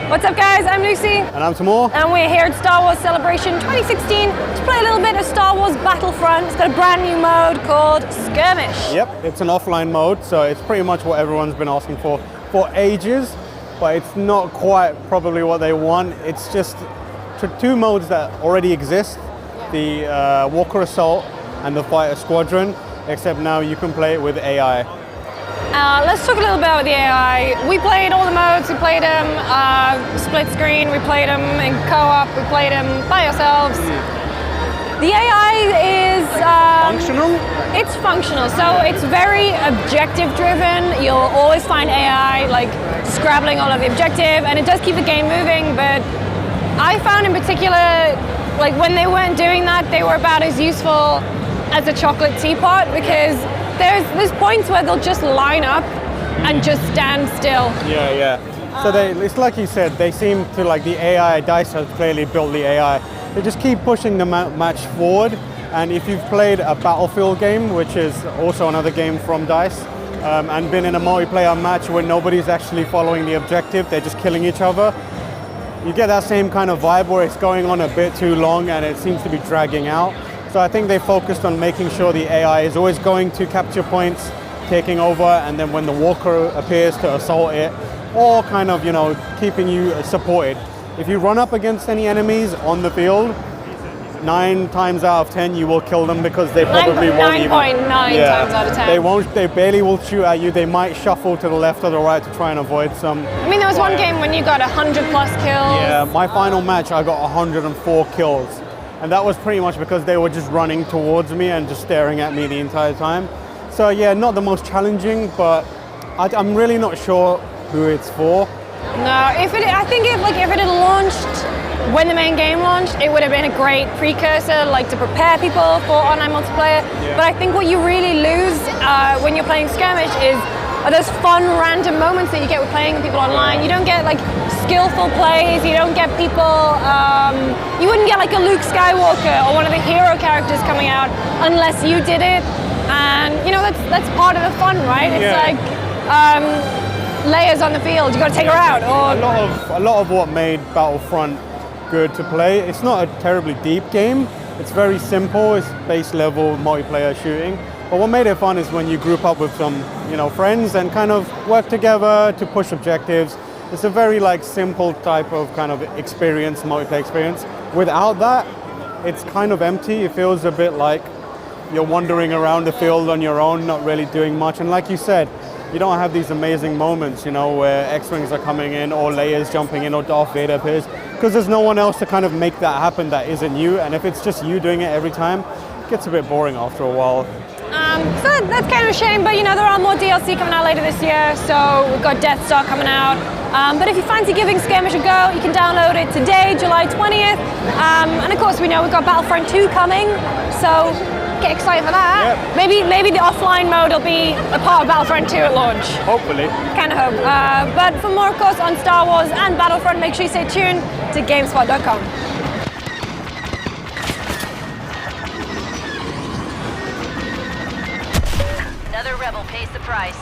What's up guys, I'm Lucy. And I'm Timur. And we're here at Star Wars Celebration 2016 to play a little bit of Star Wars Battlefront. It's got a brand new mode called Skirmish. Yep, it's an offline mode, so it's pretty much what everyone's been asking for ages, but it's not quite probably what they want. It's just two modes that already exist, the Walker Assault and the Fighter Squadron, except now you can play it with AI. Let's talk a little bit about the AI. We played all the modes, we played them split screen, we played them in co-op, we played them by ourselves. The AI is... functional? It's functional, so it's very objective driven. You'll always find AI like scrabbling all of the objective, and it does keep the game moving, but I found in particular, like when they weren't doing that, they were about as useful as a chocolate teapot, because there's points where they'll just line up and just stand still. Yeah. So it's like you said, they seem to, like, the AI, DICE has clearly built the AI. They just keep pushing the match forward. And if you've played a Battlefield game, which is also another game from DICE, and been in a multiplayer match where nobody's actually following the objective, they're just killing each other, you get that same kind of vibe where it's going on a bit too long and it seems to be dragging out. So I think they focused on making sure the AI is always going to capture points, taking over, and then when the walker appears to assault it, or kind of, keeping you supported. If you run up against any enemies on the field, 9 times out of 10 you will kill them, because they probably won't even. 9.9 times out of 10. They barely will shoot at you. They might shuffle to the left or the right to try and avoid some. I mean, there was one game when you got 100 plus kills. Yeah, my final match I got 104 kills. And that was pretty much because they were just running towards me and just staring at me the entire time. So yeah, not the most challenging, but I'm really not sure who it's for. No, I think if it had launched when the main game launched, it would have been a great precursor, like to prepare people for online multiplayer. Yeah. But I think what you really lose when you're playing Skirmish are those fun random moments that you get with playing with people online. You don't get like skillful plays, you don't get people, you wouldn't get like a Luke Skywalker or one of the hero characters coming out unless you did it. And that's part of the fun, right? It's like Leia's on the field, you got to take her out. Or a lot of what made Battlefront good to play, it's not a terribly deep game. It's very simple, it's base level multiplayer shooting. But what made it fun is when you group up with some, friends and kind of work together to push objectives. It's a very simple type of kind of experience, multiplayer experience. Without that, it's kind of empty. It feels a bit like you're wandering around the field on your own, not really doing much. And like you said, you don't have these amazing moments, where X-Wings are coming in or Leia's jumping in or Darth Vader appears, because there's no one else to kind of make that happen that isn't you. And if it's just you doing it every time, it gets a bit boring after a while. So that's kind of a shame, but there are more DLC coming out later this year, so we've got Death Star coming out. But if you fancy giving Skirmish a go, you can download it today, July 20th. And of course, we know we've got Battlefront 2 coming, so get excited for that. Yep. Maybe the offline mode will be a part of Battlefront 2 at launch. Hopefully. Kind of hope. But for more, of course, on Star Wars and Battlefront, make sure you stay tuned to GameSpot.com. Another rebel pays the price.